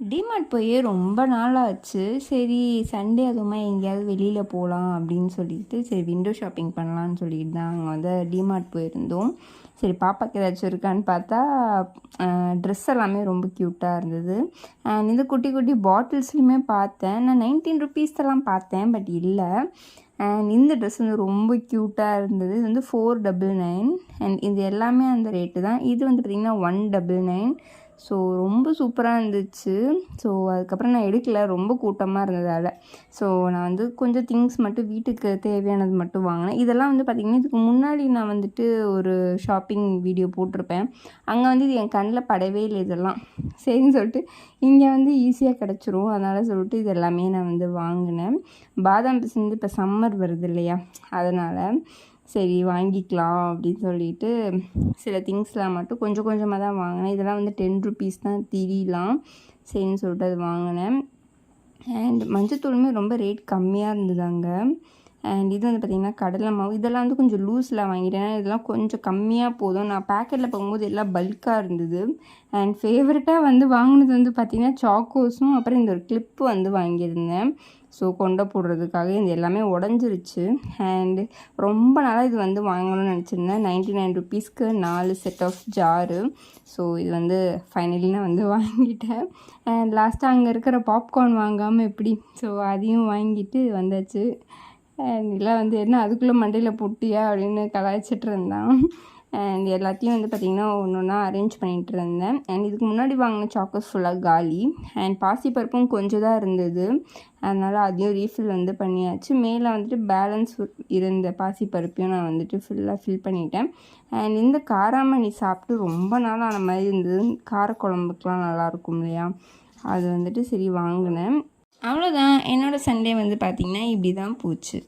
DMart போய் ரொம்ப நாள் ஆச்சு. சரி சண்டே அதுவுமா எங்கேயாவது வெளியில் போகலாம் அப்படின்னு சொல்லிட்டு, சரி விண்டோ ஷாப்பிங் பண்ணலான்னு சொல்லிட்டு தான் அங்கே வந்து டிமார்ட் போயிருந்தோம். சரி பாப்பாக்கு ஏதாச்சும் இருக்கான்னு பார்த்தா ட்ரெஸ் எல்லாமே ரொம்ப க்யூட்டாக இருந்தது. அண்ட் இந்த குட்டி குட்டி பாட்டில்ஸ்லையுமே பார்த்தேன். நான் 19 ருபீஸ்லாம் பார்த்தேன், பட் இல்லை. அண்ட் இந்த ட்ரெஸ் வந்து ரொம்ப க்யூட்டாக இருந்தது. இது வந்து 499 அண்ட் இது எல்லாமே அந்த ரேட்டு தான். இது வந்து பார்த்திங்கன்னா 199. ஸோ ரொம்ப சூப்பராக இருந்துச்சு. ஸோ அதுக்கப்புறம் நான் எடுக்கல, ரொம்ப கூட்டமாக இருந்ததால். ஸோ நான் வந்து கொஞ்சம் திங்ஸ் மட்டும் வீட்டுக்கு தேவையானது மட்டும் வாங்கினேன். இதெல்லாம் வந்து பார்த்திங்கன்னா இதுக்கு முன்னாடி நான் வந்துட்டு ஒரு ஷாப்பிங் வீடியோ போட்டிருப்பேன். அங்கே வந்து இது என் கண்ணில் படவே இல்லை இதெல்லாம். சரின்னு சொல்லிட்டு இங்கே வந்து ஈஸியாக கிடச்சிரும், அதனால் சொல்லிட்டு இது எல்லாமே நான் வந்து வாங்கினேன். பாதாம் பிசின் வந்து இப்போ சம்மர் வருது இல்லையா, அதனால் சரி வாங்கிக்கலாம் அப்படின்னு சொல்லிட்டு சில திங்ஸ்லாம் மட்டும் கொஞ்சம் கொஞ்சமாக தான் வாங்கினேன். இதெல்லாம் வந்து 10 ருபீஸ் தான் திரிலாம். சரின்னு சொல்லிட்டு அது வாங்கினேன். அண்ட் மஞ்சத்தூளுமே ரொம்ப ரேட் கம்மியாக இருந்தது அங்கே. அண்ட் இது வந்து பார்த்திங்கன்னா கடலை மாவு, இதெல்லாம் வந்து கொஞ்சம் லூஸில் வாங்கிட்டேன். இதெல்லாம் கொஞ்சம் கம்மியாக போதும். நான் பேக்கெட்டில் போகும்போது எல்லாம் பல்காக இருந்தது. அண்ட் ஃபேவரட்டாக வந்து வாங்கினது வந்து பார்த்திங்கன்னா சாக்கோஸும் அப்புறம் இந்த ஒரு கிளிப்பு வந்து வாங்கியிருந்தேன். ஸோ கொண்டை போடுறதுக்காக. இது எல்லாமே உடஞ்சிருச்சு. அண்டு ரொம்ப நாளாக இது வந்து வாங்கணும்னு நினச்சிருந்தேன். 99 ருபீஸ்க்கு 4 செட் ஆஃப் ஜாரு. ஸோ இது வந்து ஃபைனலி நான் வந்து வாங்கிட்டேன். அண்ட் லாஸ்ட்டாக அங்கே இருக்கிற பாப்கார்ன் வாங்காமல் எப்படி, ஸோ அதையும் வாங்கிட்டு வந்தாச்சு. அண்ட் எல்லாம் வந்து என்ன அதுக்குள்ளே மண்டையில் போட்டியா அப்படின்னு கலாய்ச்சிட்டு இருந்தான். அண்ட் எல்லாத்தையும் வந்து பார்த்திங்கன்னா ஒன்று ஒன்றா அரேஞ்ச் பண்ணிகிட்டு இருந்தேன். அண்ட் இதுக்கு முன்னாடி வாங்கின சாக்கோஸ் ஃபுல்லாக காலி. அண்ட் பாசிப்பருப்பும் கொஞ்சம் தான் இருந்தது, அதனால் அதையும் ரீஃபில் வந்து பண்ணியாச்சு. மேலே வந்துட்டு பேலன்ஸ் இருந்த பாசிப்பருப்பையும் நான் வந்துட்டு ஃபுல்லாக ஃபில் பண்ணிட்டேன். அண்ட் இந்த காராமணி சாப்பிட்டு ரொம்ப நாள் ஆன மாதிரி இருந்தது. காரக்குழம்புக்கெலாம் நல்லாயிருக்கும் இல்லையா, அது வந்துட்டு சரி வாங்கினேன். அவ்வளோதான். என்னோடய சண்டே வந்து பார்த்திங்கன்னா இப்படி தான் போச்சு.